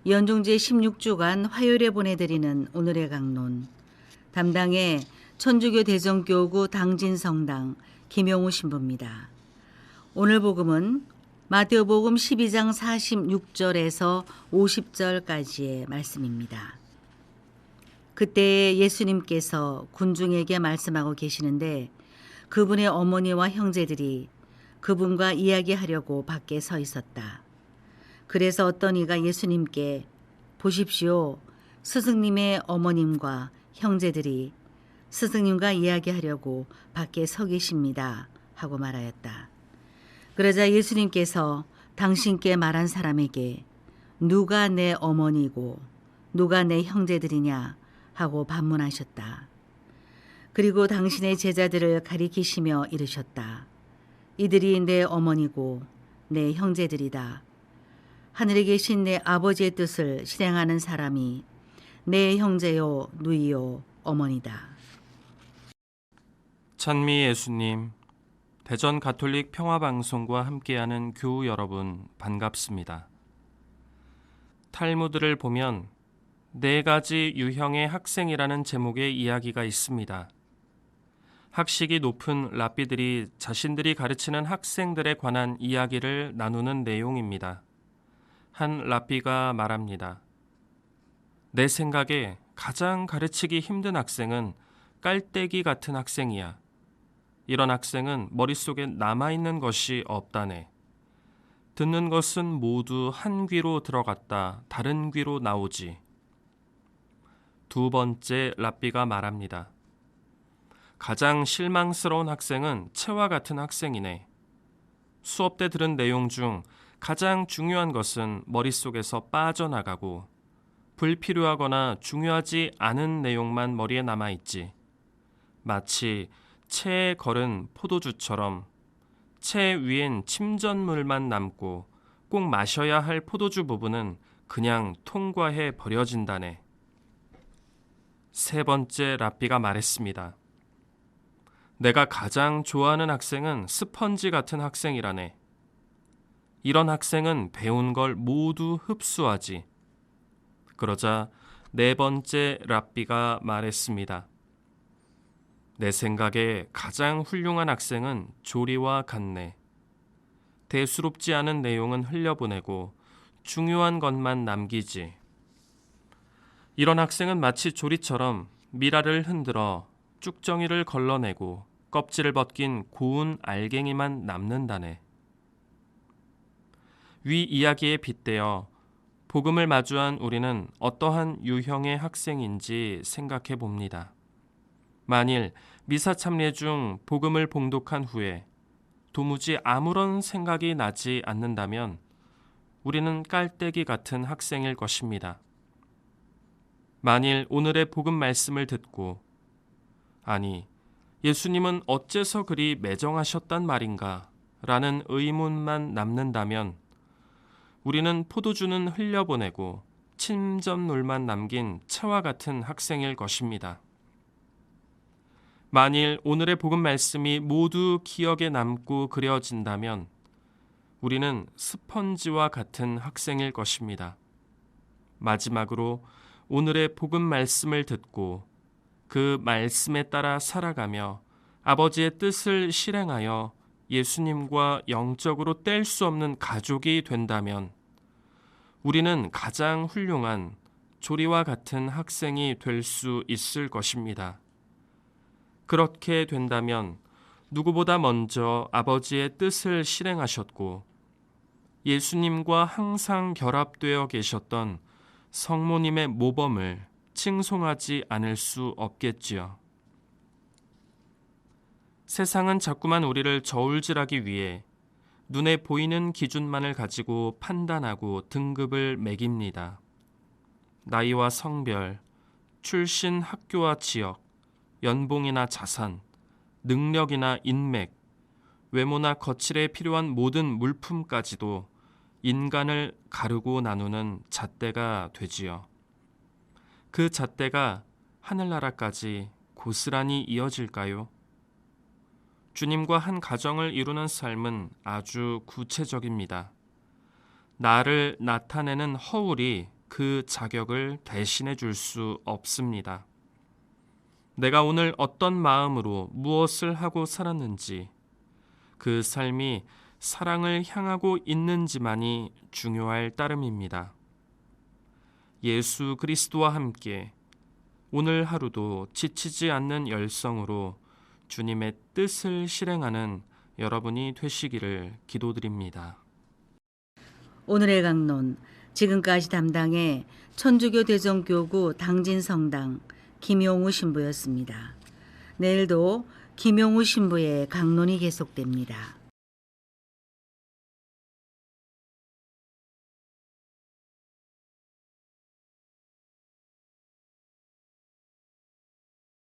연중제 16주간 화요일에 보내드리는 오늘의 강론. 담당의 천주교 대전교구 당진성당 김용우 신부입니다. 오늘 복음은 마태복음 12장 46절에서 50절까지의 말씀입니다. 그때 예수님께서 군중에게 말씀하고 계시는데 그분의 어머니와 형제들이 그분과 이야기하려고 밖에 서 있었다. 그래서 어떤 이가 예수님께 보십시오. 스승님의 어머님과 형제들이 스승님과 이야기하려고 밖에 서 계십니다. 하고 말하였다. 그러자 예수님께서 당신께 말한 사람에게 누가 내 어머니고 누가 내 형제들이냐 하고 반문하셨다. 그리고 당신의 제자들을 가리키시며 이르셨다. 이들이 내 어머니고 내 형제들이다. 하늘에 계신 내 아버지의 뜻을 실행하는 사람이 내 형제요 누이요 어머니다. 찬미 예수님, 대전 가톨릭 평화방송과 함께하는 교우 여러분 반갑습니다. 탈무드를 보면 4가지 유형의 학생이라는 제목의 이야기가 있습니다. 학식이 높은 랍비들이 자신들이 가르치는 학생들에 관한 이야기를 나누는 내용입니다. 한 랍비가 말합니다. 내 생각에 가장 가르치기 힘든 학생은 깔때기 같은 학생이야. 이런 학생은 머릿속에 남아있는 것이 없다네. 듣는 것은 모두 한 귀로 들어갔다 다른 귀로 나오지. 2번째 랍비가 말합니다. 가장 실망스러운 학생은 채와 같은 학생이네. 수업 때 들은 내용 중 가장 중요한 것은 머릿속에서 빠져나가고 불필요하거나 중요하지 않은 내용만 머리에 남아있지. 마치 채에 걸은 포도주처럼 채 위엔 침전물만 남고 꼭 마셔야 할 포도주 부분은 그냥 통과해 버려진다네. 3번째 랍비가 말했습니다. 내가 가장 좋아하는 학생은 스펀지 같은 학생이라네. 이런 학생은 배운 걸 모두 흡수하지. 그러자 4번째 랍비가 말했습니다. 내 생각에 가장 훌륭한 학생은 조리와 같네. 대수롭지 않은 내용은 흘려보내고 중요한 것만 남기지. 이런 학생은 마치 조리처럼 미라를 흔들어 쭉정이를 걸러내고 껍질을 벗긴 고운 알갱이만 남는다네. 위 이야기에 빗대어 복음을 마주한 우리는 어떠한 유형의 학생인지 생각해 봅니다. 만일 미사 참례 중 복음을 봉독한 후에 도무지 아무런 생각이 나지 않는다면 우리는 깔때기 같은 학생일 것입니다. 만일 오늘의 복음 말씀을 듣고 아니, 예수님은 어째서 그리 매정하셨단 말인가? 라는 의문만 남는다면 우리는 포도주는 흘려보내고 침전물만 남긴 채와 같은 학생일 것입니다. 만일 오늘의 복음 말씀이 모두 기억에 남고 그려진다면 우리는 스펀지와 같은 학생일 것입니다. 마지막으로 오늘의 복음 말씀을 듣고 그 말씀에 따라 살아가며 아버지의 뜻을 실행하여 예수님과 영적으로 뗄 수 없는 가족이 된다면 우리는 가장 훌륭한 조리와 같은 학생이 될 수 있을 것입니다. 그렇게 된다면 누구보다 먼저 아버지의 뜻을 실행하셨고 예수님과 항상 결합되어 계셨던 성모님의 모범을 칭송하지 않을 수 없겠지요. 세상은 자꾸만 우리를 저울질하기 위해 눈에 보이는 기준만을 가지고 판단하고 등급을 매깁니다. 나이와 성별, 출신 학교와 지역, 연봉이나 자산, 능력이나 인맥, 외모나 거칠에 필요한 모든 물품까지도 인간을 가르고 나누는 잣대가 되지요. 그 잣대가 하늘나라까지 고스란히 이어질까요? 주님과 한 가정을 이루는 삶은 아주 구체적입니다. 나를 나타내는 허울이 그 자격을 대신해 줄 수 없습니다. 내가 오늘 어떤 마음으로 무엇을 하고 살았는지, 그 삶이 사랑을 향하고 있는지만이 중요할 따름입니다. 예수 그리스도와 함께 오늘 하루도 지치지 않는 열성으로 주님의 뜻을 실행하는 여러분이 되시기를 기도드립니다. 오늘의 강론, 지금까지 담당의 천주교 대전교구 당진성당 김용우 신부였습니다. 내일도 김용우 신부의 강론이 계속됩니다.